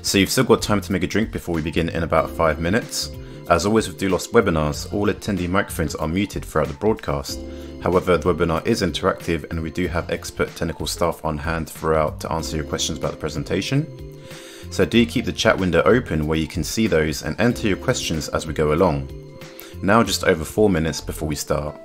So you've still got time to make a drink before we begin in about 5 minutes. As always with Doulos webinars, all attendee microphones are muted throughout the broadcast. However, the webinar is interactive and we do have expert technical staff on hand throughout to answer your questions about the presentation. So do keep the chat window open where you can see those and enter your questions as we go along. Now just over 4 minutes before we start.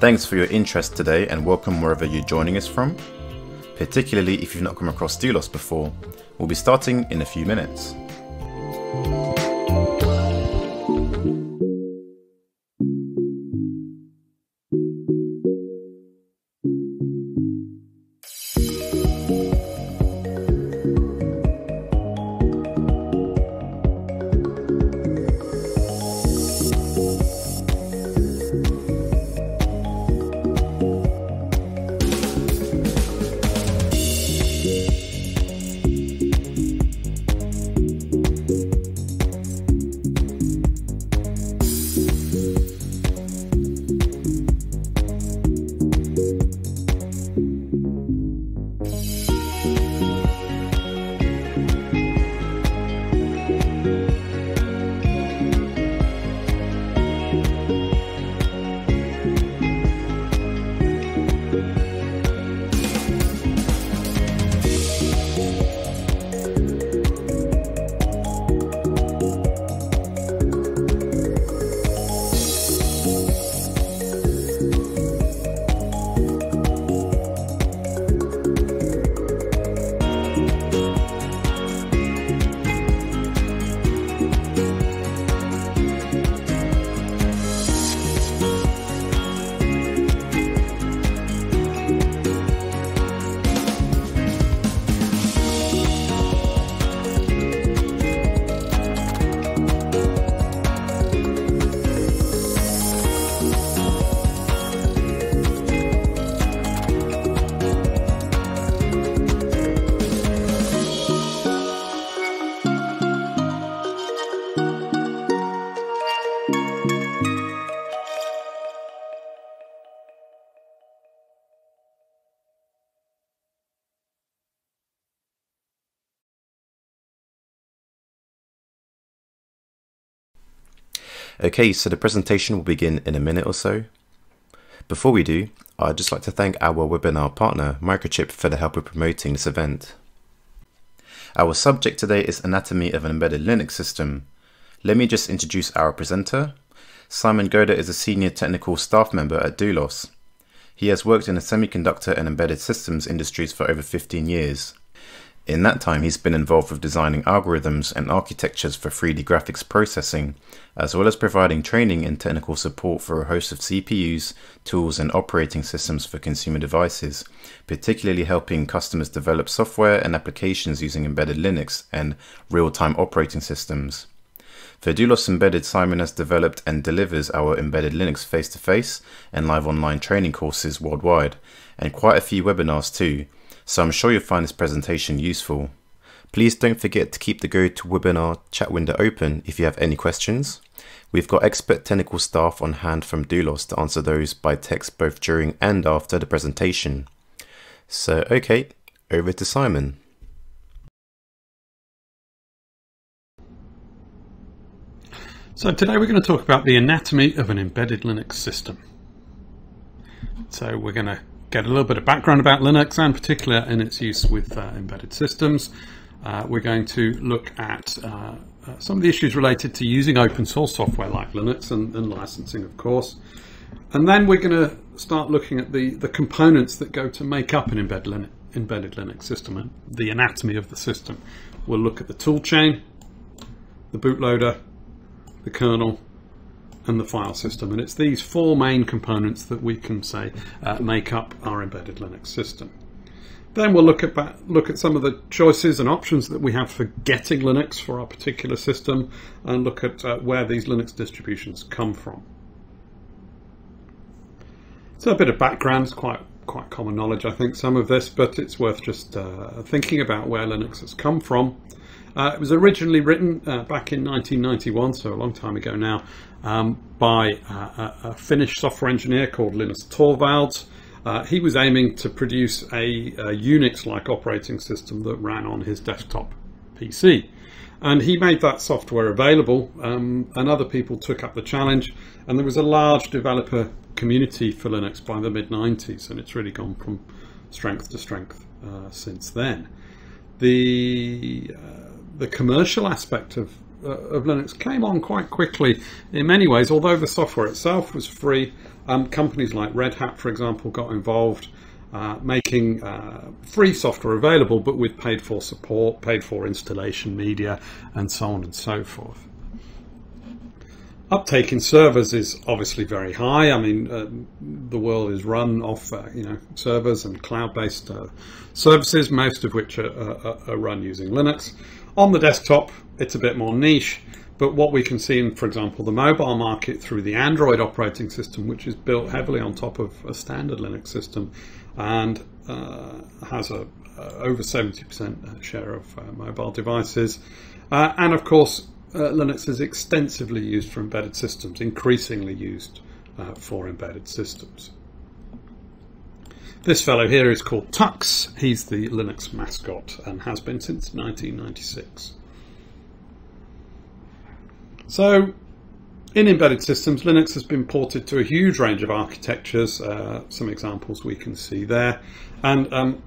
Thanks for your interest today and welcome wherever you're joining us from, particularly if you've not come across Doulos before. We'll be starting in a few minutes. Okay, so the presentation will begin in a minute or so. Before we do, I'd just like to thank our webinar partner, Microchip, for the help with promoting this event. Our subject today is Anatomy of an Embedded Linux System. Let me just introduce our presenter. Simon Goda is a senior technical staff member at Doulos. He has worked in the semiconductor and embedded systems industries for over 15 years. In that time, he's been involved with designing algorithms and architectures for 3D graphics processing, as well as providing training and technical support for a host of CPUs, tools, and operating systems for consumer devices, particularly helping customers develop software and applications using embedded Linux and real-time operating systems. For Doulos Embedded, Simon has developed and delivers our embedded Linux face-to-face and live online training courses worldwide, and quite a few webinars too, so I'm sure you'll find this presentation useful. Please don't forget to keep the GoToWebinar chat window open if you have any questions. We've got expert technical staff on hand from Doulos to answer those by text both during and after the presentation. So okay, over to Simon. So today we're going to talk about the anatomy of an embedded Linux system. So we're going to get a little bit of background about Linux, and particularly in its use with embedded systems. We're going to look at some of the issues related to using open source software like Linux and licensing, of course. And then we're going to start looking at the components that go to make up an embedded Linux system and the anatomy of the system. We'll look at the toolchain, the bootloader, the kernel, and the file system, and it's these four main components that we can say make up our embedded Linux system. Then we'll look at some of the choices and options that we have for getting Linux for our particular system, and look at where these Linux distributions come from. So a bit of background. It's quite common knowledge, I think, some of this, but it's worth just thinking about where Linux has come from. It was originally written back in 1991, so a long time ago now, by a Finnish software engineer called Linus Torvalds. He was aiming to produce a Unix-like operating system that ran on his desktop PC. And he made that software available, and other people took up the challenge, and there was a large developer community for Linux by the mid-90s, and it's really gone from strength to strength since then. The commercial aspect of Linux came on quite quickly in many ways. Although the software itself was free, companies like Red Hat, for example, got involved making free software available, but with paid for support, paid for installation media, and so on and so forth. Uptake in servers is obviously very high. I mean, the world is run off servers and cloud-based services, most of which are run using Linux. On the desktop, it's a bit more niche, but what we can see in, for example, the mobile market through the Android operating system, which is built heavily on top of a standard Linux system and has over 70% share of mobile devices. And of course, Linux is extensively used for embedded systems, increasingly used for embedded systems. This fellow here is called Tux. He's the Linux mascot and has been since 1996. So, in embedded systems, Linux has been ported to a huge range of architectures. Some examples we can see there. And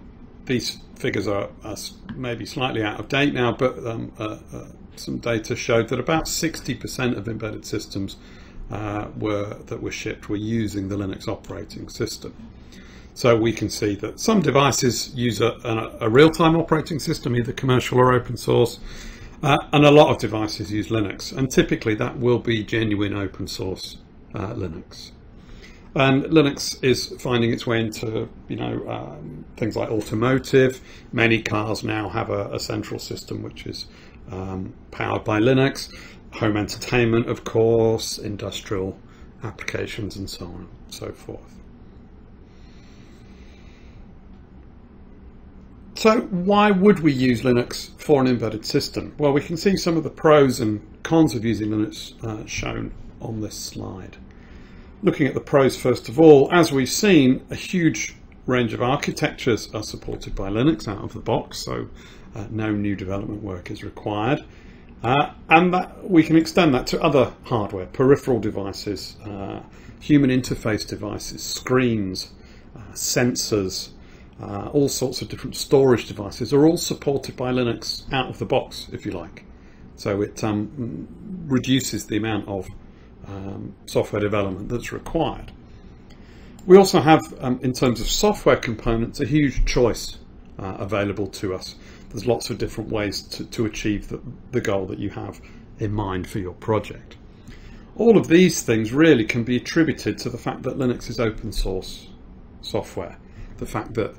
these figures are maybe slightly out of date now, but some data showed that about 60% of embedded systems that were shipped were using the Linux operating system. So we can see that some devices use a real-time operating system, either commercial or open source, and a lot of devices use Linux, and typically that will be genuine open source Linux. And Linux is finding its way into things like automotive. Many cars now have a central system which is powered by Linux. Home entertainment, of course, industrial applications, and so on and so forth. So why would we use Linux for an embedded system? Well, we can see some of the pros and cons of using Linux shown on this slide. Looking at the pros first of all, as we've seen, a huge range of architectures are supported by Linux out of the box, so no new development work is required. And that we can extend that to other hardware, peripheral devices, human interface devices, screens, sensors, all sorts of different storage devices are all supported by Linux out of the box, if you like. So it reduces the amount of software development that's required. We also have, in terms of software components, a huge choice available to us. there's lots of different ways to achieve the goal that you have in mind for your project. All of these things really can be attributed to the fact that Linux is open source software. The fact that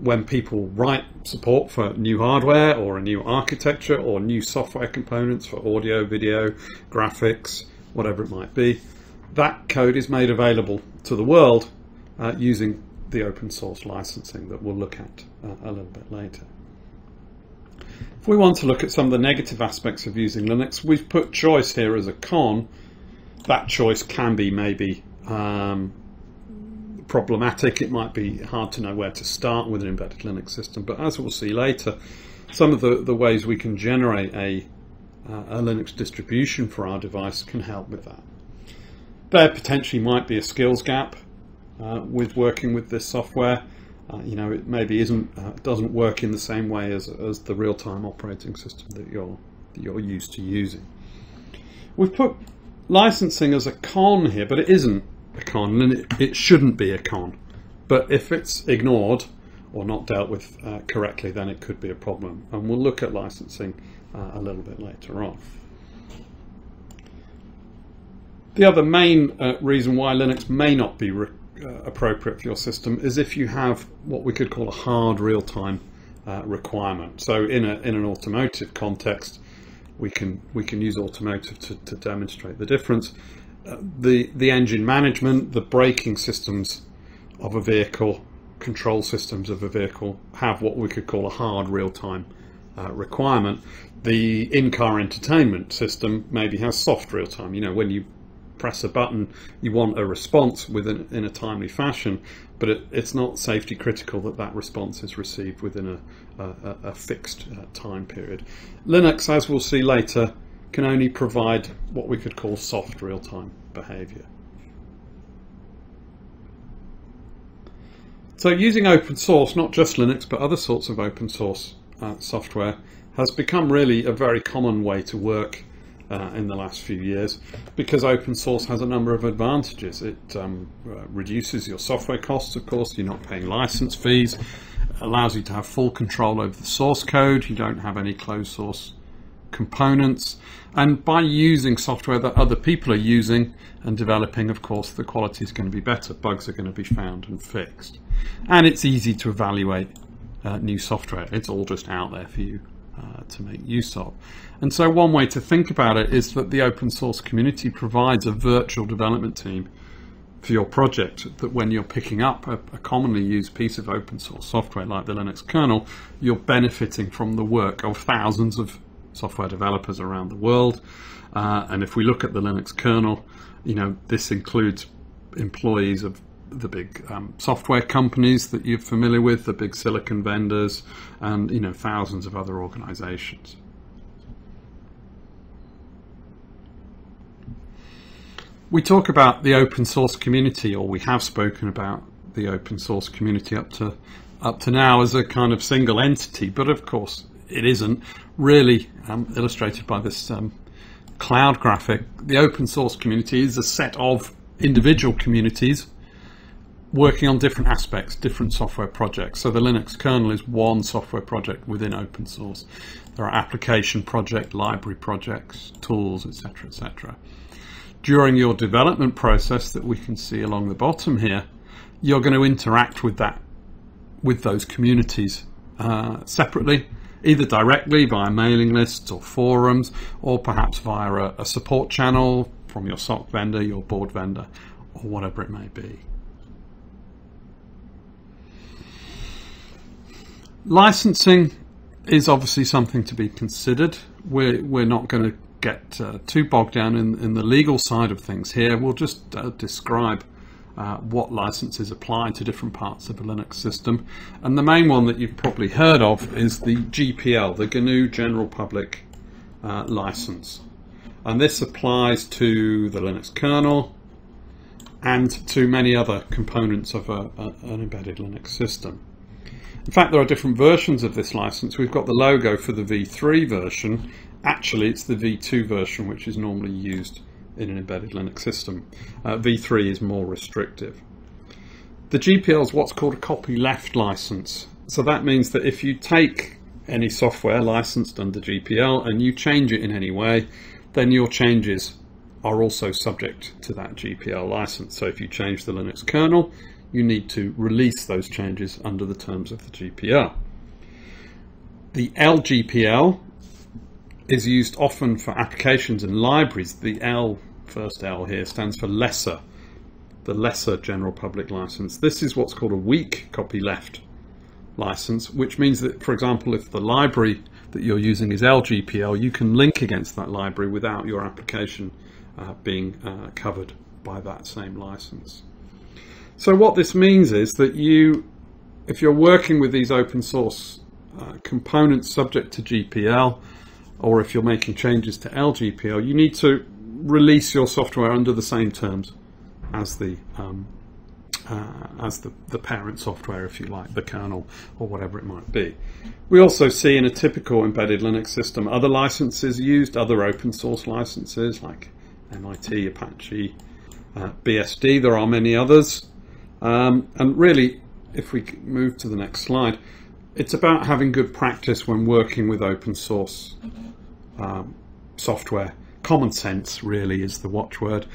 when people write support for new hardware or a new architecture or new software components for audio, video, graphics, whatever it might be, that code is made available to the world using the open source licensing that we'll look at a little bit later. If we want to look at some of the negative aspects of using Linux, we've put choice here as a con. That choice can be maybe problematic. It might be hard to know where to start with an embedded Linux system, but as we'll see later, some of the ways we can generate a Linux distribution for our device can help with that. There potentially might be a skills gap with working with this software. It maybe doesn't work in the same way as the real-time operating system that you're used to using. We've put licensing as a con here, but it isn't a con, and it shouldn't be a con. But if it's ignored or not dealt with correctly, then it could be a problem. And we'll look at licensing a little bit later on. The other main reason why Linux may not be appropriate for your system is if you have what we could call a hard real-time requirement. So in an automotive context, we can use automotive to demonstrate the difference. The engine management, the braking systems of a vehicle, control systems of a vehicle have what we could call a hard real-time requirement. The in-car entertainment system maybe has soft real-time. When you press a button, you want a response in a timely fashion, but it's not safety critical that response is received within a fixed time period. Linux, as we'll see later, can only provide what we could call soft real-time behavior. So using open source, not just Linux, but other sorts of open source software, has become really a very common way to work in the last few years, because open source has a number of advantages. It reduces your software costs, of course. You're not paying license fees. It allows you to have full control over the source code. You don't have any closed source components. And by using software that other people are using and developing, of course, the quality is going to be better. Bugs are going to be found and fixed. And it's easy to evaluate new software. It's all just out there for you to make use of. And so one way to think about it is that the open source community provides a virtual development team for your project, that when you're picking up a commonly used piece of open source software like the Linux kernel, you're benefiting from the work of thousands of software developers around the world. And if we look at the Linux kernel, this includes employees of the big software companies that you're familiar with, the big silicon vendors, and thousands of other organizations. We talk about the open source community, or we have spoken about the open source community up to now as a kind of single entity, but of course it isn't. Really illustrated by this cloud graphic, the open source community is a set of individual communities working on different aspects, different software projects. So the Linux kernel is one software project within open source. There are application projects, library projects, tools, etc., etc. During your development process that we can see along the bottom here, you're going to interact with those communities separately, either directly via mailing lists or forums, or perhaps via a support channel from your SOC vendor, your board vendor, or whatever it may be. Licensing is obviously something to be considered. We're not going to get too bogged down in the legal side of things here. We'll just describe what licenses apply to different parts of a Linux system. And the main one that you've probably heard of is the GPL, the GNU General Public License. And this applies to the Linux kernel and to many other components of an embedded Linux system. In fact, there are different versions of this license. We've got the logo for the V3 version. Actually, it's the V2 version, which is normally used in an embedded Linux system. V3 is more restrictive. The GPL is what's called a copyleft license. So that means that if you take any software licensed under GPL and you change it in any way, then your changes are also subject to that GPL license. So if you change the Linux kernel, you need to release those changes under the terms of the GPL. The LGPL is used often for applications and libraries. The L, first L here, stands for lesser, the lesser general public license. This is what's called a weak copyleft license, which means that, for example, if the library that you're using is LGPL, you can link against that library without your application being covered by that same license. So what this means is that if you're working with these open source components subject to GPL, or if you're making changes to LGPL, you need to release your software under the same terms as the parent software, if you like, the kernel or whatever it might be. We also see in a typical embedded Linux system other licenses used, other open source licenses like MIT, Apache, BSD. There are many others. And really, if we move to the next slide, it's about having good practice when working with open source software. Common sense really is the watchword.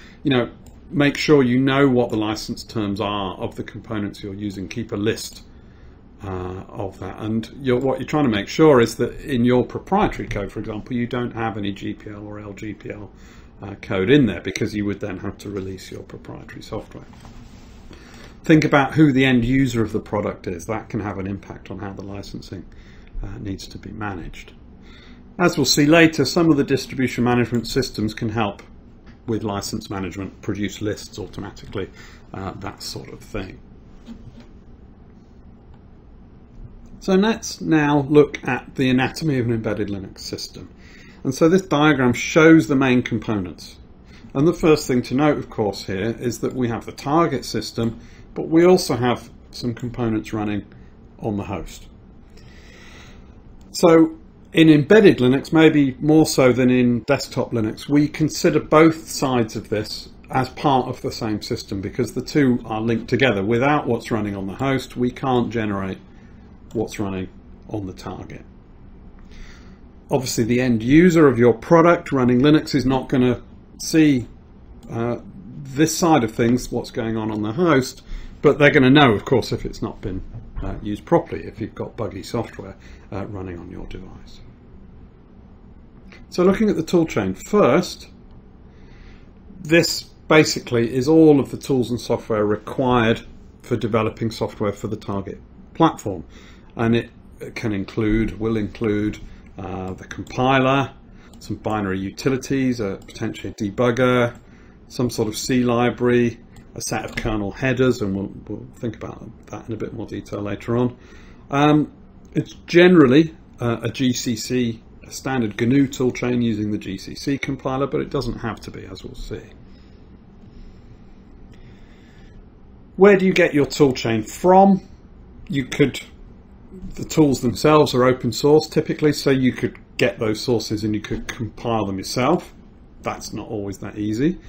Make sure you know what the license terms are of the components you're using. Keep a list of that. And what you're trying to make sure is that in your proprietary code, for example, you don't have any GPL or LGPL code in there, because you would then have to release your proprietary software. Think about who the end user of the product is. That can have an impact on how the licensing needs to be managed. As we'll see later, some of the distribution management systems can help with license management, produce lists automatically, that sort of thing. So let's now look at the anatomy of an embedded Linux system. And so this diagram shows the main components. And the first thing to note, of course, here is that we have the target system, but we also have some components running on the host. So in embedded Linux, maybe more so than in desktop Linux, we consider both sides of this as part of the same system, because the two are linked together. Without what's running on the host, we can't generate what's running on the target. Obviously, the end user of your product running Linux is not going to see this side of things, what's going on the host, but they're going to know, of course, if it's not been used properly, if you've got buggy software running on your device. So looking at the toolchain first, this basically is all of the tools and software required for developing software for the target platform. And it will include the compiler, some binary utilities, potentially a debugger, some sort of C library, a set of kernel headers, and we'll think about that in a bit more detail later on. It's generally a GCC, a standard GNU toolchain using the GCC compiler, but it doesn't have to be, as we'll see. Where do you get your toolchain from? The tools themselves are open source typically, so you could get those sources and you could compile them yourself. That's not always that easy.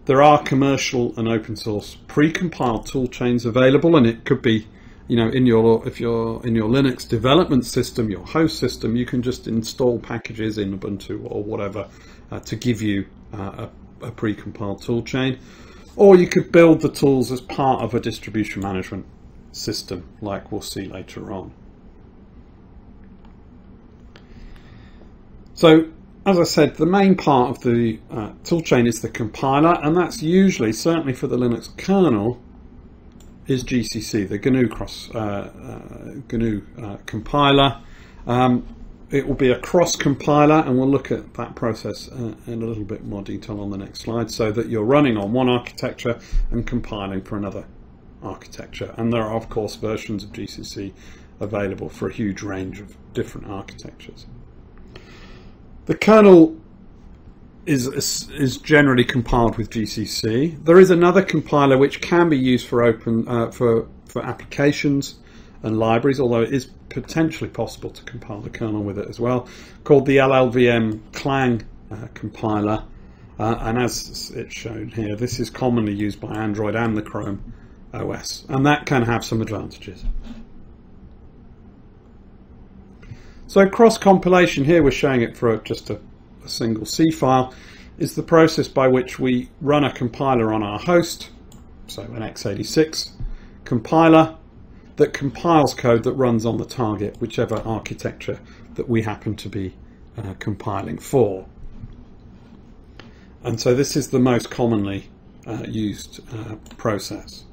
There are commercial and open source pre-compiled toolchains available, and it could be, if you're in your Linux development system, your host system, you can just install packages in Ubuntu or whatever to give you a pre-compiled toolchain. Or you could build the tools as part of a distribution management system, like we'll see later on. So, as I said, the main part of the toolchain is the compiler, and that's usually, certainly for the Linux kernel, is GCC, the GNU compiler. It will be a cross compiler, and we'll look at that process in a little bit more detail on the next slide, so that you're running on one architecture and compiling for another architecture. And there are, of course, versions of GCC available for a huge range of different architectures. The kernel is generally compiled with GCC. There is another compiler which can be used for for applications and libraries, although it is potentially possible to compile the kernel with it as well, called the LLVM Clang compiler. And as it's shown here, this is commonly used by Android and the Chrome OS, and that can have some advantages. So cross-compilation, here we're showing it for just a single C file, is the process by which we run a compiler on our host, so an x86 compiler that compiles code that runs on the target, whichever architecture that we happen to be compiling for. And so this is the most commonly used process.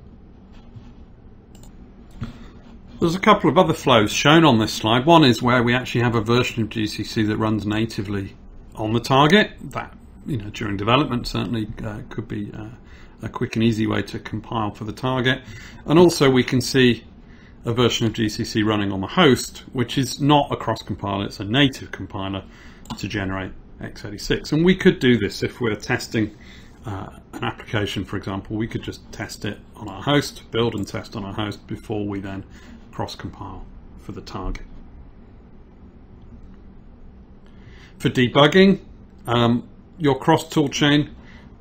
There's a couple of other flows shown on this slide. One is where we actually have a version of GCC that runs natively on the target. That, during development certainly could be a quick and easy way to compile for the target. And also we can see a version of GCC running on the host, which is not a cross compiler, it's a native compiler to generate x86. And we could do this if we're testing an application, for example. We could just test it on our host, build and test on our host before we then cross-compile for the target. For debugging, your cross toolchain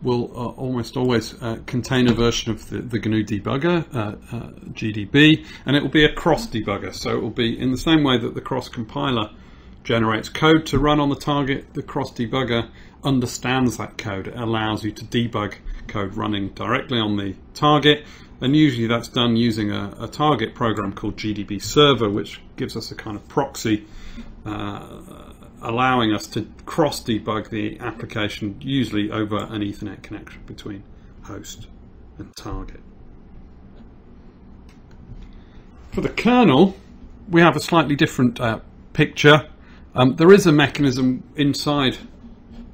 will almost always contain a version of the GNU debugger, GDB, and it will be a cross debugger. So it will be in the same way that the cross compiler generates code to run on the target, the cross debugger understands that code. It allows you to debug code running directly on the target, and usually that's done using a target program called GDB server, which gives us a kind of proxy allowing us to cross debug the application, usually over an Ethernet connection between host and target. For the kernel, we have a slightly different picture. There is a mechanism inside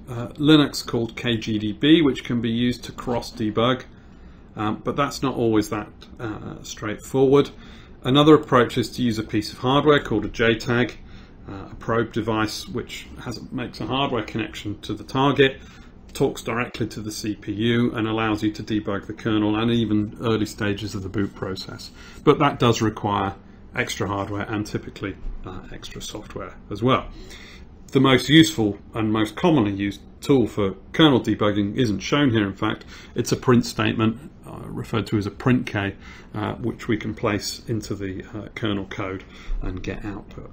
Linux called KGDB, which can be used to cross debug, but that's not always that straightforward. Another approach is to use a piece of hardware called a JTAG, a probe device which makes a hardware connection to the target, talks directly to the CPU, and allows you to debug the kernel and even early stages of the boot process. But that does require extra hardware and typically extra software as well. The most useful and most commonly used tool for kernel debugging isn't shown here. In fact, it's a print statement referred to as a printk, which we can place into the kernel code and get output.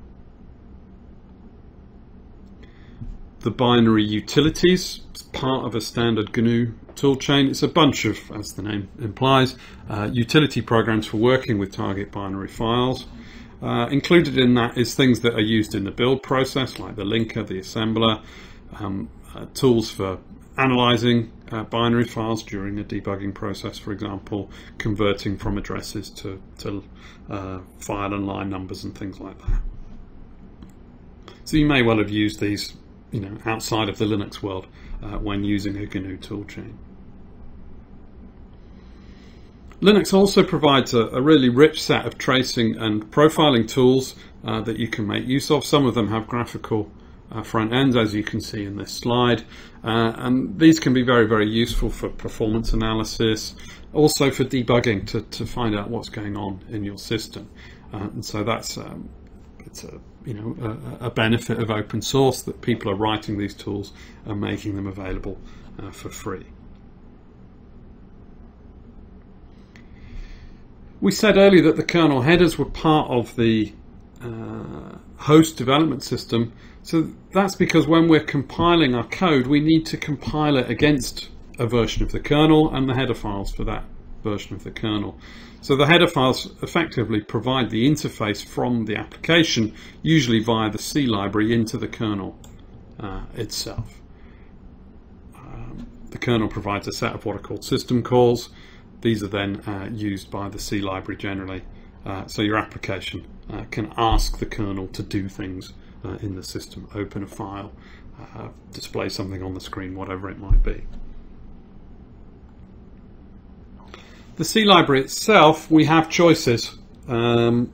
The binary utilities is part of a standard GNU toolchain. It's a bunch of, as the name implies, utility programs for working with target binary files. Included in that is things that are used in the build process, like the linker, the assembler, tools for analyzing binary files during a debugging process, for example, converting from addresses to file and line numbers and things like that. So you may well have used these outside of the Linux world when using a GNU toolchain. Linux also provides a really rich set of tracing and profiling tools that you can make use of. Some of them have graphical front ends, as you can see in this slide, and these can be very, very useful for performance analysis, also for debugging to find out what's going on in your system. And so that's it's a benefit of open source, that people are writing these tools and making them available for free. We said earlier that the kernel headers were part of the host development system. So that's because when we're compiling our code, we need to compile it against a version of the kernel and the header files for that version of the kernel. So the header files effectively provide the interface from the application, usually via the C library, into the kernel itself. The kernel provides a set of what are called system calls. These are then used by the C library generally. So your application can ask the kernel to do things in the system, open a file, display something on the screen, whatever it might be. The C library itself, we have choices to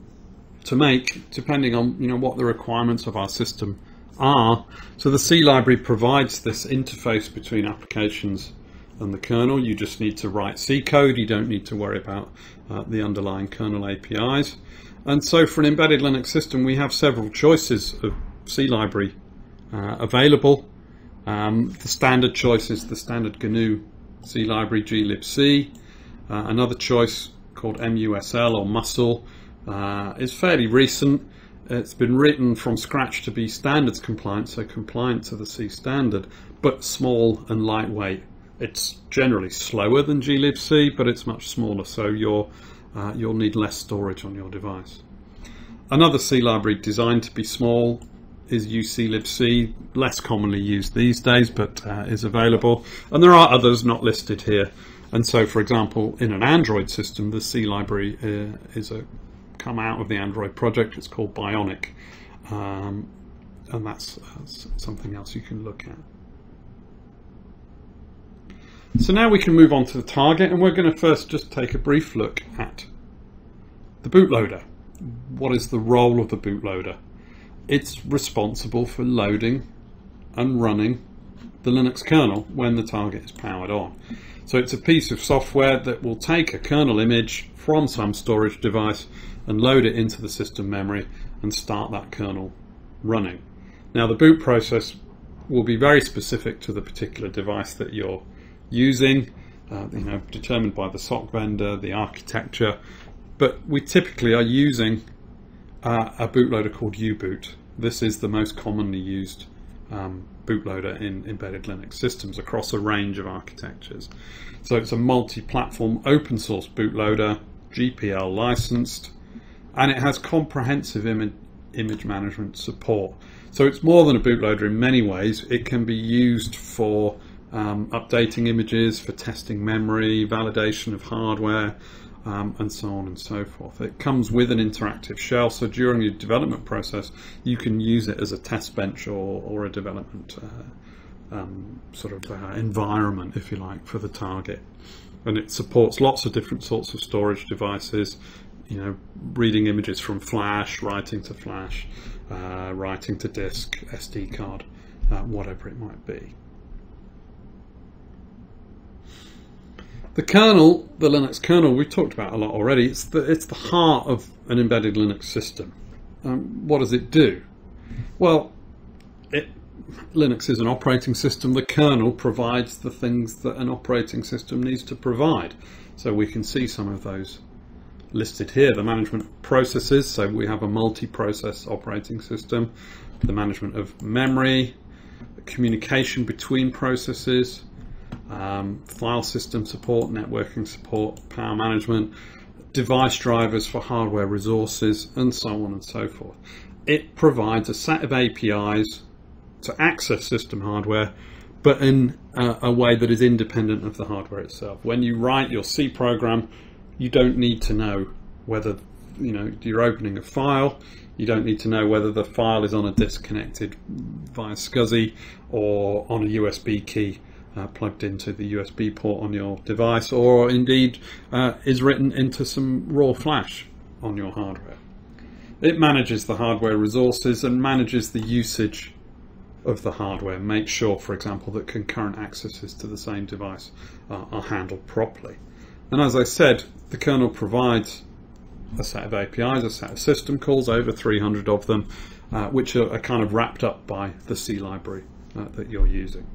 make depending on what the requirements of our system are. So the C library provides this interface between applications and the kernel. You just need to write C code. You don't need to worry about the underlying kernel APIs. And so for an embedded Linux system, we have several choices of C library available. The standard choice is the standard GNU C library, glibc. Another choice called MUSL or Muscle is fairly recent. It's been written from scratch to be standards compliant, so compliant to the C standard, but small and lightweight. It's generally slower than glibc, but it's much smaller, so you'll need less storage on your device. Another C library designed to be small is uclibc, less commonly used these days, but is available. And there are others not listed here. And so, for example, in an Android system, the C library is come out of the Android project. It's called Bionic, and that's something else you can look at. So now we can move on to the target, and we're going to first just take a brief look at the bootloader. What is the role of the bootloader? It's responsible for loading and running the Linux kernel when the target is powered on. So it's a piece of software that will take a kernel image from some storage device and load it into the system memory and start that kernel running. Now the boot process will be very specific to the particular device that you're using, determined by the SOC vendor, the architecture, but we typically are using a bootloader called U-Boot. This is the most commonly used bootloader in embedded Linux systems across a range of architectures. So it's a multi-platform open source bootloader, GPL licensed, and it has comprehensive image management support. So it's more than a bootloader in many ways. It can be used for updating images, for testing memory, validation of hardware, and so on and so forth. It comes with an interactive shell, so during your development process you can use it as a test bench or a development environment, if you like, for the target. And it supports lots of different sorts of storage devices, reading images from flash, writing to flash, writing to disk, SD card, whatever it might be. The kernel, the Linux kernel, we've talked about a lot already. It's the heart of an embedded Linux system. What does it do? Well, Linux is an operating system. The kernel provides the things that an operating system needs to provide. So we can see some of those listed here. The management processes, so we have a multi-process operating system. The management of memory, the communication between processes, file system support, networking support, power management, device drivers for hardware resources, and so on and so forth. It provides a set of APIs to access system hardware, but in a way that is independent of the hardware itself. When you write your C program, you don't need to know whether you're opening a file. You don't need to know whether the file is on a disk connected via SCSI or on a USB key plugged into the USB port on your device, or indeed is written into some raw flash on your hardware. It manages the hardware resources and manages the usage of the hardware. Make sure, for example, that concurrent accesses to the same device are handled properly. And as I said, the kernel provides a set of APIs, a set of system calls, over 300 of them, which are kind of wrapped up by the C library that you're using.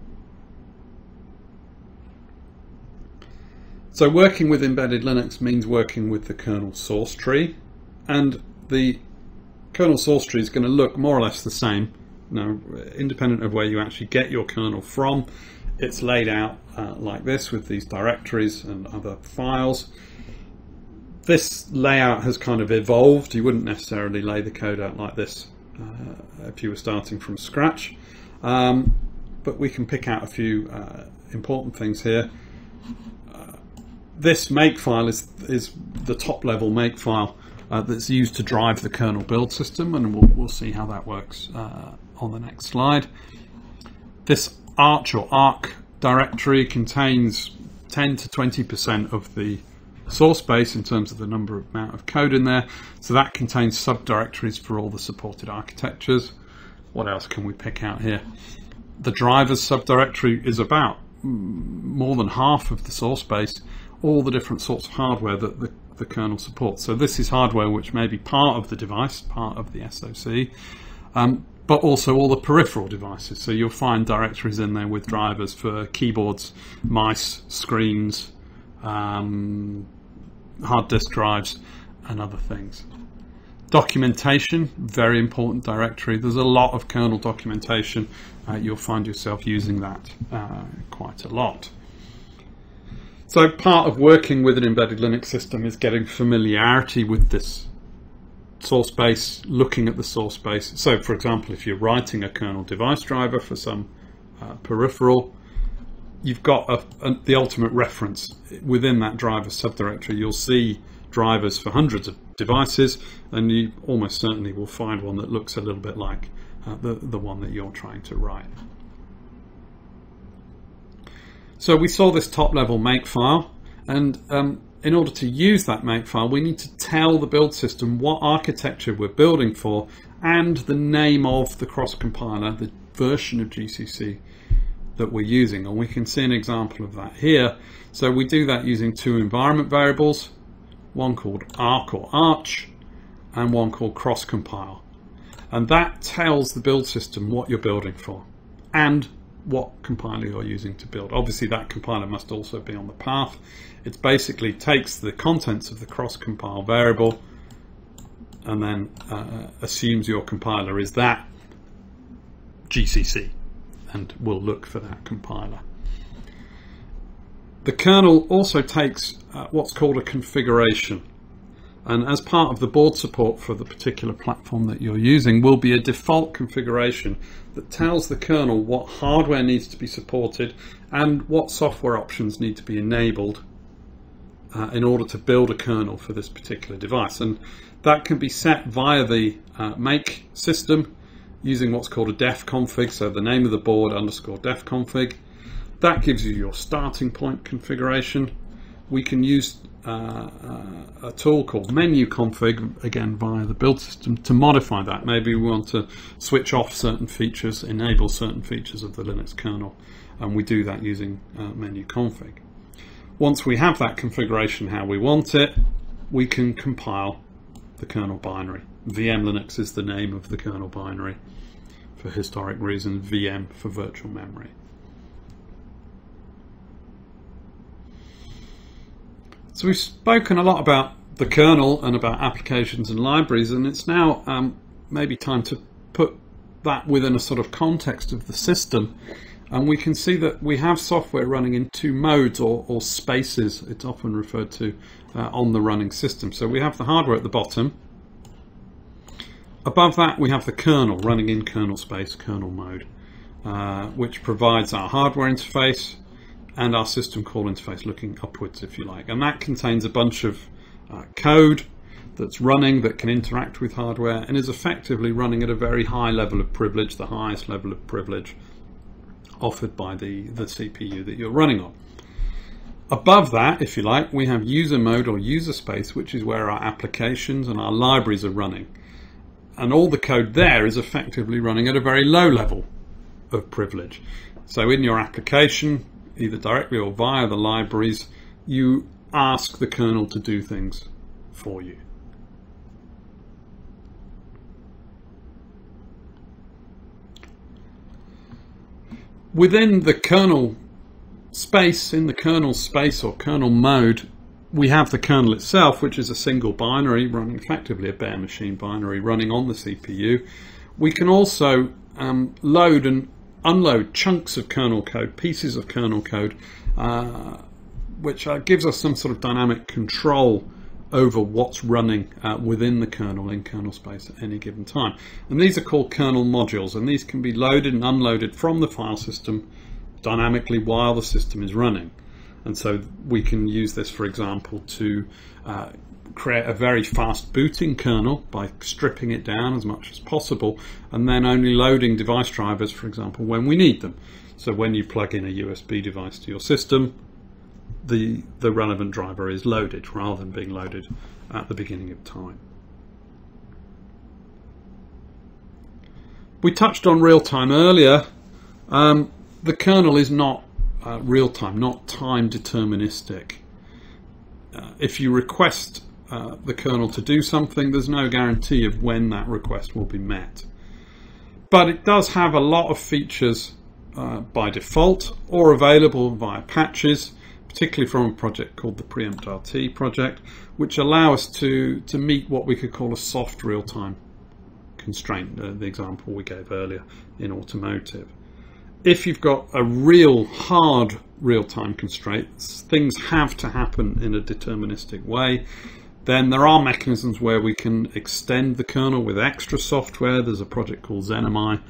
So working with embedded Linux means working with the kernel source tree, and the kernel source tree is going to look more or less the same, independent of where you actually get your kernel from. It's laid out like this, with these directories and other files. This layout has kind of evolved. You wouldn't necessarily lay the code out like this if you were starting from scratch, but we can pick out a few important things here. This makefile is the top level makefile that's used to drive the kernel build system, and we'll see how that works on the next slide. This Arch or Arc directory contains 10 to 20% of the source base in terms of the amount of code in there. So that contains subdirectories for all the supported architectures. What else can we pick out here? The drivers subdirectory is about more than half of the source base, all the different sorts of hardware that the kernel supports. So this is hardware which may be part of the device, part of the SoC, but also all the peripheral devices. So you'll find directories in there with drivers for keyboards, mice, screens, hard disk drives, and other things. Documentation, very important directory. There's a lot of kernel documentation. You'll find yourself using that quite a lot. So part of working with an embedded Linux system is getting familiarity with this source base, looking at the source base. So for example, if you're writing a kernel device driver for some peripheral, you've got the ultimate reference. Within that driver subdirectory, you'll see drivers for hundreds of devices, and you almost certainly will find one that looks a little bit like the one that you're trying to write. So we saw this top level makefile, and in order to use that makefile, we need to tell the build system what architecture we're building for and the name of the cross compiler, the version of GCC that we're using. And we can see an example of that here. So we do that using two environment variables, one called arc or arch and one called cross compile. And that tells the build system what you're building for and what compiler you're using to build. Obviously that compiler must also be on the path. It basically takes the contents of the cross compile variable and then assumes your compiler is that GCC and will look for that compiler. The kernel also takes what's called a configuration, and as part of the board support for the particular platform that you're using will be a default configuration that tells the kernel what hardware needs to be supported and what software options need to be enabled in order to build a kernel for this particular device. And that can be set via the make system using what's called a def config, so the name of the board _ def config. That gives you your starting point configuration. We can use a tool called menu config, again via the build system, to modify that. Maybe we want to switch off certain features, enable certain features of the Linux kernel, and we do that using menu config. Once we have that configuration how we want it, we can compile the kernel binary. VM Linux is the name of the kernel binary for historic reasons, VM for virtual memory. So we've spoken a lot about the kernel and about applications and libraries, and it's now maybe time to put that within a sort of context of the system. And we can see that we have software running in two modes or spaces, it's often referred to on the running system. So we have the hardware at the bottom. Above that we have the kernel running in kernel space, kernel mode, which provides our hardware interface and our system call interface looking upwards, if you like. And that contains a bunch of code that's running that can interact with hardware and is effectively running at a very high level of privilege, the highest level of privilege offered by the CPU that you're running on. Above that, if you like, we have user mode or user space, which is where our applications and our libraries are running. And all the code there is effectively running at a very low level of privilege. So in your application, either directly or via the libraries, you ask the kernel to do things for you. Within the kernel space, in the kernel space or kernel mode, we have the kernel itself, which is a single binary running, effectively a bare machine binary running on the CPU. We can also load and unload chunks of kernel code, pieces of kernel code, which gives us some sort of dynamic control over what's running within the kernel in kernel space at any given time. And these are called kernel modules, and these can be loaded and unloaded from the file system dynamically while the system is running. And so we can use this, for example, to create a very fast booting kernel by stripping it down as much as possible and then only loading device drivers, for example, when we need them. So when you plug in a USB device to your system, the relevant driver is loaded rather than being loaded at the beginning of time. We touched on real-time earlier. The kernel is not real-time, not time deterministic. If you request the kernel to do something, there's no guarantee of when that request will be met. But it does have a lot of features by default or available via patches, particularly from a project called the PreemptRT project, which allow us to meet what we could call a soft real-time constraint, the example we gave earlier in automotive. If you've got a real hard real-time constraint, things have to happen in a deterministic way, then there are mechanisms where we can extend the kernel with extra software. There's a project called Xenimi,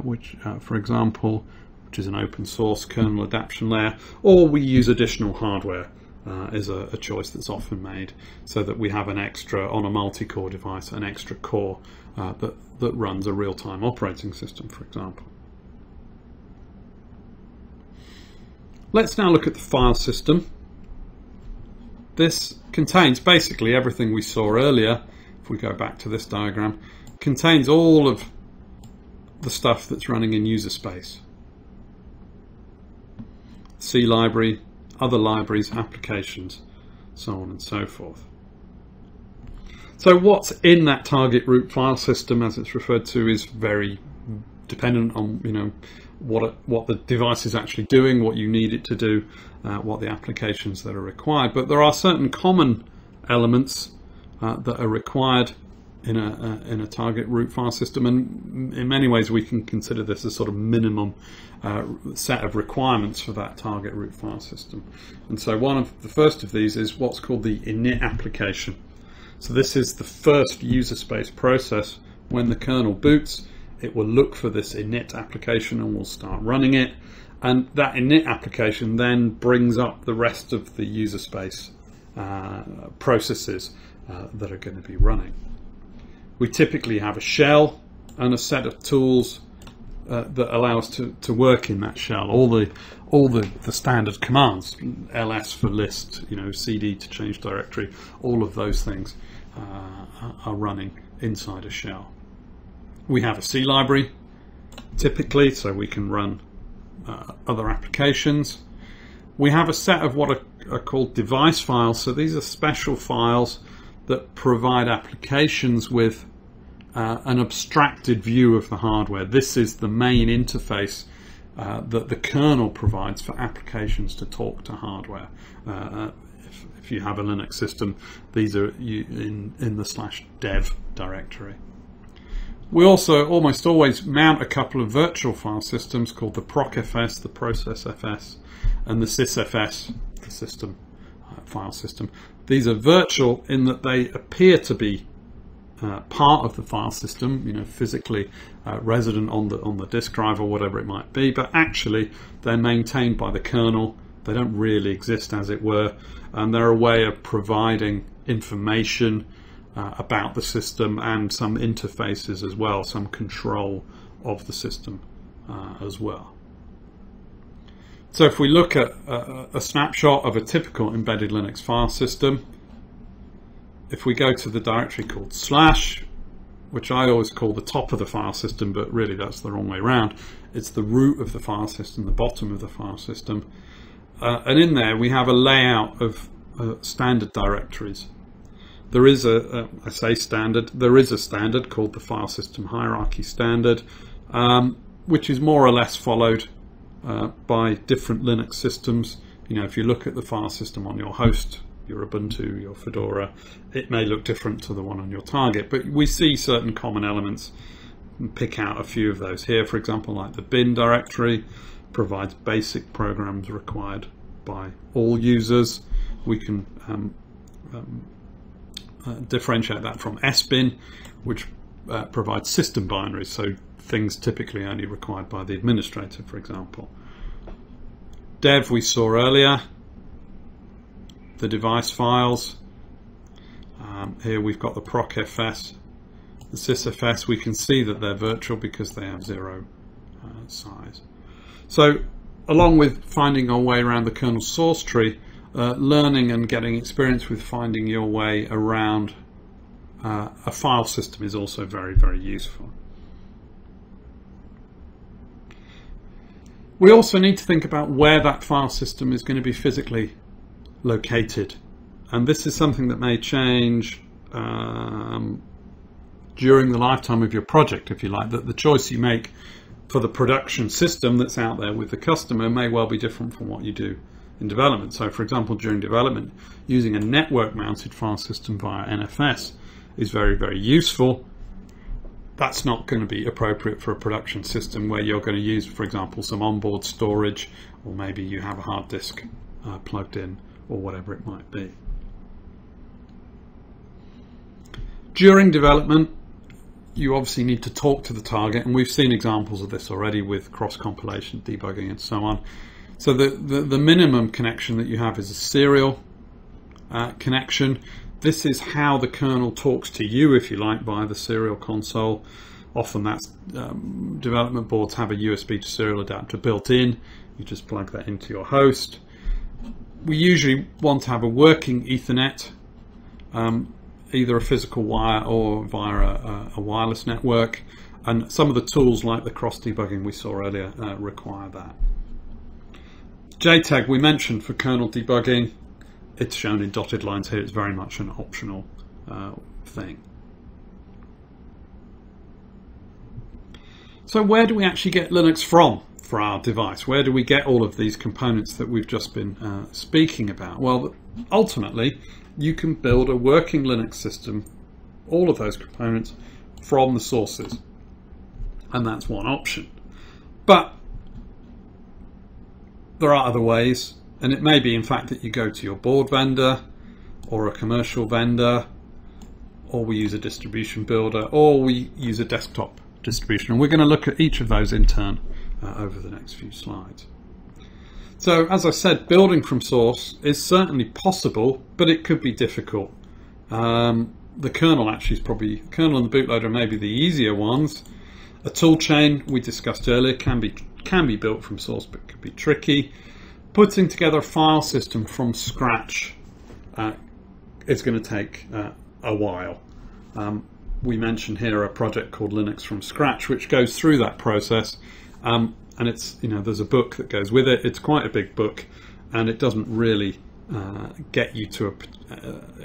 which, for example, which is an open source kernel adaptation layer, or we use additional hardware is a choice that's often made, so that we have an extra, on a multi-core device, an extra core that runs a real-time operating system, for example. Let's now look at the file system. This contains basically everything we saw earlier. If we go back to this diagram, contains all of the stuff that's running in user space. C library, other libraries, applications, so on and so forth. So what's in that target root file system, as it's referred to, is very dependent on, you know, what the device is actually doing, what you need it to do, what the applications that are required. But there are certain common elements that are required in a target root file system, and in many ways we can consider this a sort of minimum set of requirements for that target root file system. And so the first of these is what's called the init application. So this is the first user space process. When the kernel boots, it will look for this init application and will start running it, and that init application then brings up the rest of the user space processes that are going to be running. We typically have a shell and a set of tools that allow us to work in that shell. All the standard commands, ls for list, you know, cd to change directory, all of those things are running inside a shell. We have a C library typically, so we can run other applications. We have a set of what are called device files. So these are special files that provide applications with an abstracted view of the hardware. This is the main interface that the kernel provides for applications to talk to hardware. If you have a Linux system, these are in the /dev directory. We also almost always mount a couple of virtual file systems called the procfs, the processfs, and the sysfs, the system file system. These are virtual in that they appear to be part of the file system, you know, physically resident on the disk drive or whatever it might be, but actually they're maintained by the kernel. They don't really exist, as it were, and they're a way of providing information about the system and some interfaces as well, some control of the system as well. So if we look at a snapshot of a typical embedded Linux file system, if we go to the directory called /, which I always call the top of the file system, but really that's the wrong way around. It's the root of the file system, the bottom of the file system. And in there we have a layout of standard directories. There is I say standard, there is a standard called the file system hierarchy standard, which is more or less followed by different Linux systems. You know, if you look at the file system on your host, your Ubuntu, your Fedora, it may look different to the one on your target, but we see certain common elements. Pick out a few of those here. For example, like the bin directory provides basic programs required by all users. We can differentiate that from sbin, which provides system binaries, so things typically only required by the administrator, for example. Dev we saw earlier, the device files. Here we've got the procfs, the sysfs. We can see that they're virtual because they have 0 size. So along with finding our way around the kernel source tree, learning and getting experience with finding your way around a file system is also very, very useful. We also need to think about where that file system is going to be physically located, and this is something that may change during the lifetime of your project, if you like. That the choice you make for the production system that's out there with the customer may well be different from what you do in development. So for example, during development, using a network mounted file system via NFS is very, very useful. That's not going to be appropriate for a production system where you're going to use, for example, some onboard storage, or maybe you have a hard disk plugged in, or whatever it might be. During development, you obviously need to talk to the target, and we've seen examples of this already with cross-compilation, debugging, and so on. So the minimum connection that you have is a serial connection. This is how the kernel talks to you, if you like, via the serial console. Often that's development boards have a USB to serial adapter built in. You just plug that into your host. We usually want to have a working Ethernet, either a physical wire or via a wireless network. And some of the tools like the cross debugging we saw earlier require that. JTAG we mentioned for kernel debugging. It's shown in dotted lines here. It's very much an optional thing. So where do we actually get Linux from for our device? Where do we get all of these components that we've just been speaking about? Well, ultimately, you can build a working Linux system, all of those components, from the sources. And that's one option. But there are other ways. And it may be, in fact, that you go to your board vendor or a commercial vendor, or we use a distribution builder, or we use a desktop distribution. And we're going to look at each of those in turn over the next few slides. So, as I said, building from source is certainly possible, but it could be difficult. The kernel actually is probably, the kernel and the bootloader may be the easier ones. A tool chain we discussed earlier can be built from source, but could be tricky. Putting together a file system from scratch is going to take a while. We mentioned here a project called Linux from Scratch, which goes through that process, and it's, there's a book that goes with it. It's quite a big book, and it doesn't really get you to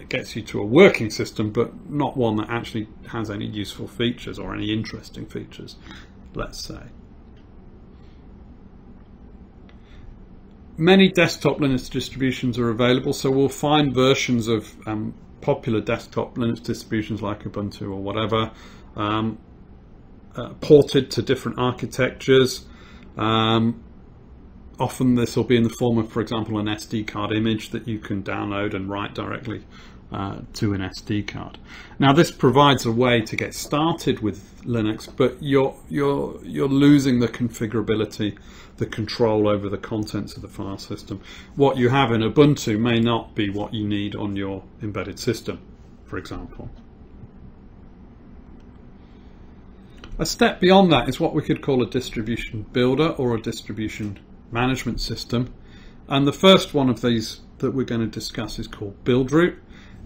gets you to a working system, but not one that actually has any useful features or any interesting features, let's say. Many desktop Linux distributions are available, so we'll find versions of popular desktop Linux distributions like Ubuntu or whatever ported to different architectures. Often this will be in the form of, for example, an SD card image that you can download and write directly to an SD card. Now this provides a way to get started with Linux, but you're losing the configurability, the control over the contents of the file system. What you have in Ubuntu may not be what you need on your embedded system, for example. A step beyond that is what we could call a distribution builder or a distribution management system. And the first one of these that we're going to discuss is called Buildroot.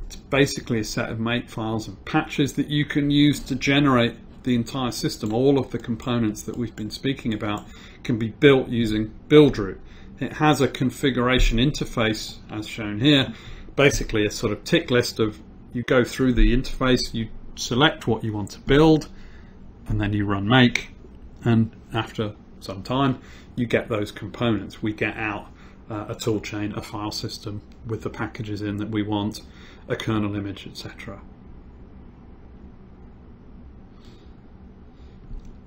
It's basically a set of makefiles and patches that you can use to generate the entire system. All of the components that we've been speaking about can be built using Buildroot. It has a configuration interface as shown here, basically a sort of tick list of, you go through the interface, you select what you want to build, and then you run make, and after some time you get those components. We get out a tool chain, a file system with the packages in that we want, a kernel image, etc.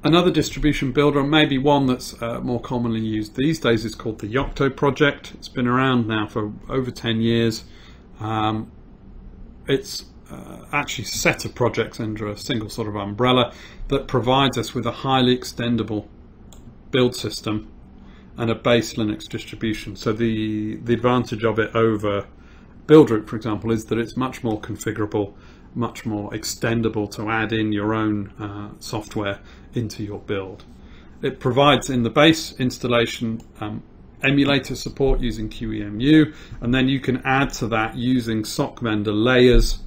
Another distribution builder, and maybe one that's more commonly used these days, is called the Yocto project. It's been around now for over 10 years. It's actually a set of projects under a single sort of umbrella that provides us with a highly extendable build system and a base Linux distribution. So the advantage of it over Buildroot, for example, is that it's much more configurable, much more extendable to add in your own software into your build. It provides in the base installation emulator support using QEMU, and then you can add to that using SOC vendor layers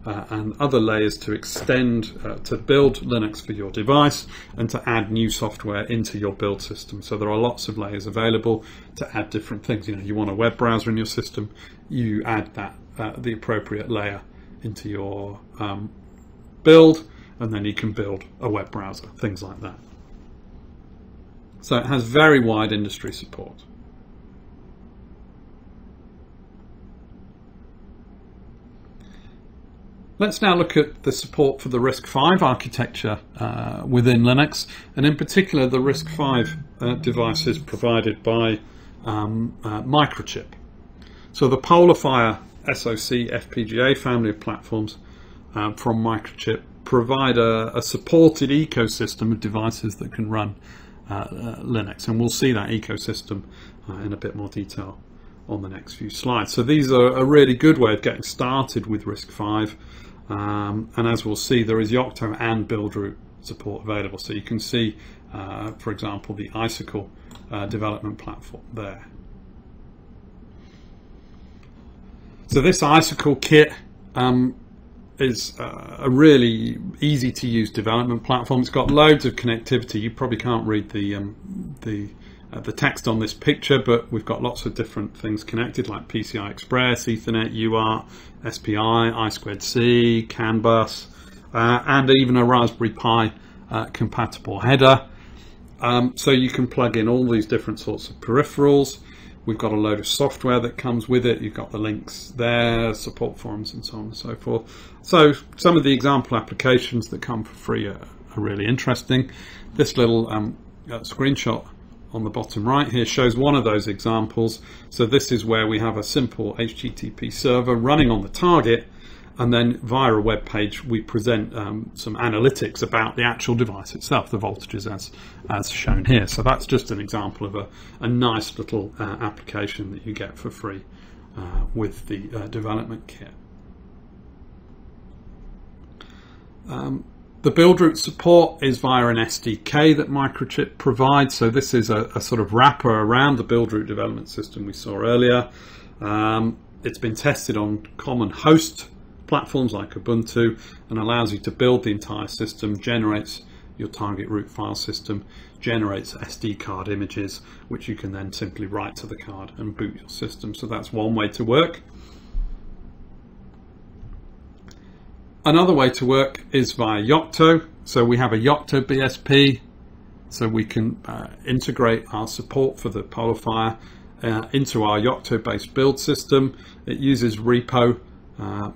and other layers to extend, to build Linux for your device and to add new software into your build system. So there are lots of layers available to add different things. You want a web browser in your system, you add that the appropriate layer into your build, and then you can build a web browser, things like that. So it has very wide industry support. Let's now look at the support for the RISC-V architecture within Linux, and in particular the RISC-V devices provided by Microchip. So the PolarFire SoC FPGA family of platforms from Microchip provide a supported ecosystem of devices that can run Linux, and we'll see that ecosystem in a bit more detail on the next few slides. So these are a really good way of getting started with RISC-V, and as we'll see, there is Yocto and Buildroot support available. So you can see, for example, the Icicle development platform there. So this Icicle kit is a really easy to use development platform. It's got loads of connectivity. You probably can't read the text on this picture, but we've got lots of different things connected like PCI Express, Ethernet, UART, SPI, I2C, CAN bus, and even a Raspberry Pi compatible header. So you can plug in all these different sorts of peripherals. We've got a load of software that comes with it. You've got the links there, support forums, and so on and so forth. So some of the example applications that come for free are really interesting. This little screenshot on the bottom right here shows one of those examples. So this is where we have a simple HTTP server running on the target, and then via a web page we present some analytics about the actual device itself, the voltages as shown here. So that's just an example of a nice little application that you get for free with the development kit. The Buildroot support is via an SDK that Microchip provides. So this is a sort of wrapper around the Buildroot development system we saw earlier. It's been tested on common host platforms like Ubuntu and allows you to build the entire system, generates your target root file system, generates SD card images, which you can then simply write to the card and boot your system. So that's one way to work. Another way to work is via Yocto. So we have a Yocto BSP, so we can integrate our support for the PolarFire into our Yocto-based build system. It uses repo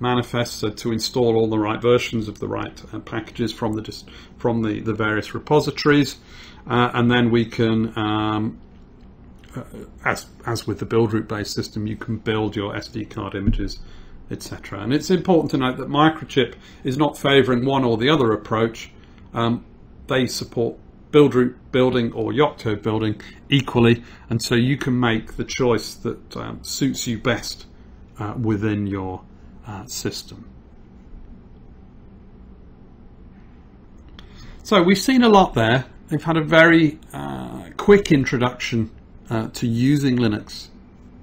manifests to install all the right versions of the right packages from the various repositories, and then we can, as with the Buildroot-based system, you can build your SD card images, etc. And it's important to note that Microchip is not favouring one or the other approach. They support Buildroot building or Yocto building equally, and so you can make the choice that suits you best within your system. So we've seen a lot there. We've had a very quick introduction to using Linux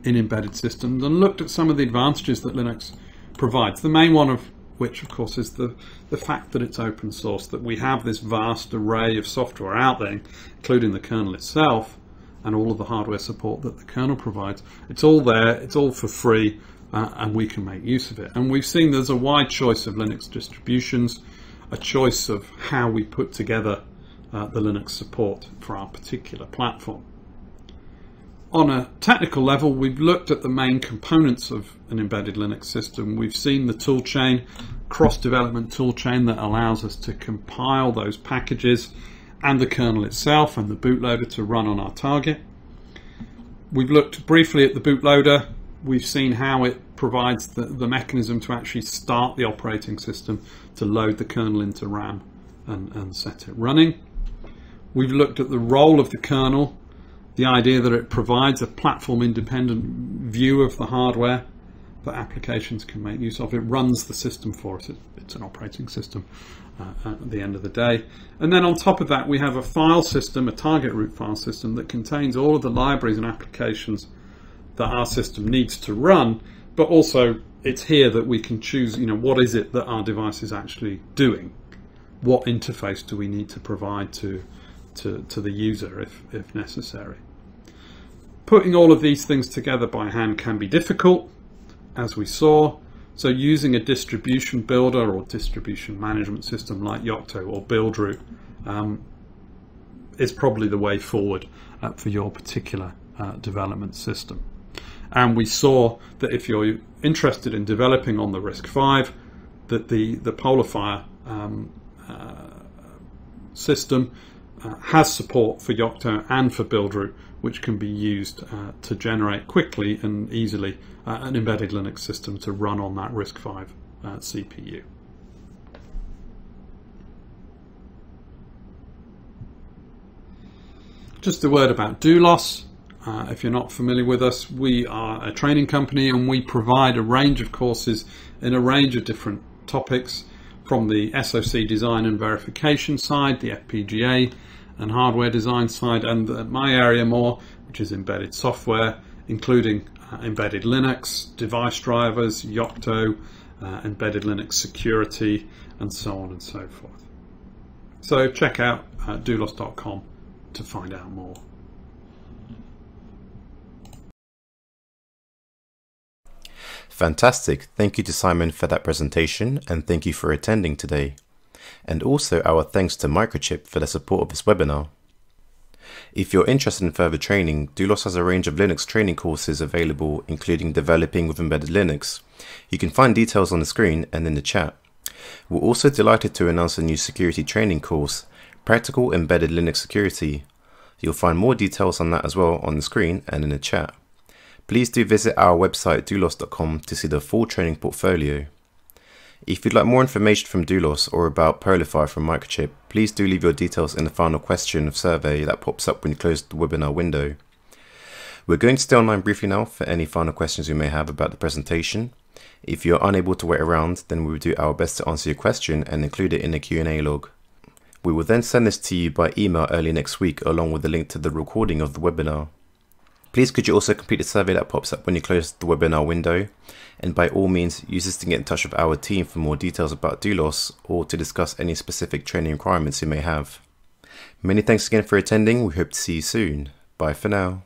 in embedded systems and looked at some of the advantages that Linux provides. The main one of which, of course, is the fact that it's open source, that we have this vast array of software out there, including the kernel itself and all of the hardware support that the kernel provides. It's all there, it's all for free, and we can make use of it. And we've seen there's a wide choice of Linux distributions, a choice of how we put together the Linux support for our particular platform. On a technical level, we've looked at the main components of an embedded Linux system. We've seen the toolchain, cross-development toolchain that allows us to compile those packages and the kernel itself and the bootloader to run on our target. We've looked briefly at the bootloader. We've seen how it provides the mechanism to actually start the operating system, to load the kernel into RAM and set it running. We've looked at the role of the kernel, the idea that it provides a platform-independent view of the hardware that applications can make use of. It runs the system for us. It's an operating system at the end of the day. And then on top of that, we have a file system, a target root file system that contains all of the libraries and applications that our system needs to run, but also it's here that we can choose, what is it that our device is actually doing? What interface do we need to provide to the user if necessary? Putting all of these things together by hand can be difficult, as we saw. So using a distribution builder or distribution management system like Yocto or Buildroot is probably the way forward for your particular development system. And we saw that if you're interested in developing on the RISC-V, that the PolarFire system has support for Yocto and for Buildroot, which can be used to generate quickly and easily an embedded Linux system to run on that RISC-V CPU. Just a word about Doulos. If you're not familiar with us, we are a training company and we provide a range of courses in a range of different topics, from the SoC design and verification side, the FPGA and hardware design side, and my area more, which is embedded software, including embedded Linux, device drivers, Yocto, embedded Linux security, and so on and so forth. So check out doulos.com to find out more. Fantastic. Thank you to Simon for that presentation, and thank you for attending today. And also our thanks to Microchip for the support of this webinar. If you're interested in further training, Doulos has a range of Linux training courses available, including Developing with Embedded Linux. You can find details on the screen and in the chat. We're also delighted to announce a new security training course, Practical Embedded Linux Security. You'll find more details on that as well on the screen and in the chat. Please do visit our website doulos.com to see the full training portfolio. If you'd like more information from Doulos or about PolarFire from Microchip, please do leave your details in the final question of survey that pops up when you close the webinar window. We're going to stay online briefly now for any final questions you may have about the presentation. If you're unable to wait around, then we will do our best to answer your question and include it in the Q&A log. We will then send this to you by email early next week along with the link to the recording of the webinar. Please could you also complete the survey that pops up when you close the webinar window, and by all means use this to get in touch with our team for more details about Doulos or to discuss any specific training requirements you may have. Many thanks again for attending. We hope to see you soon. Bye for now.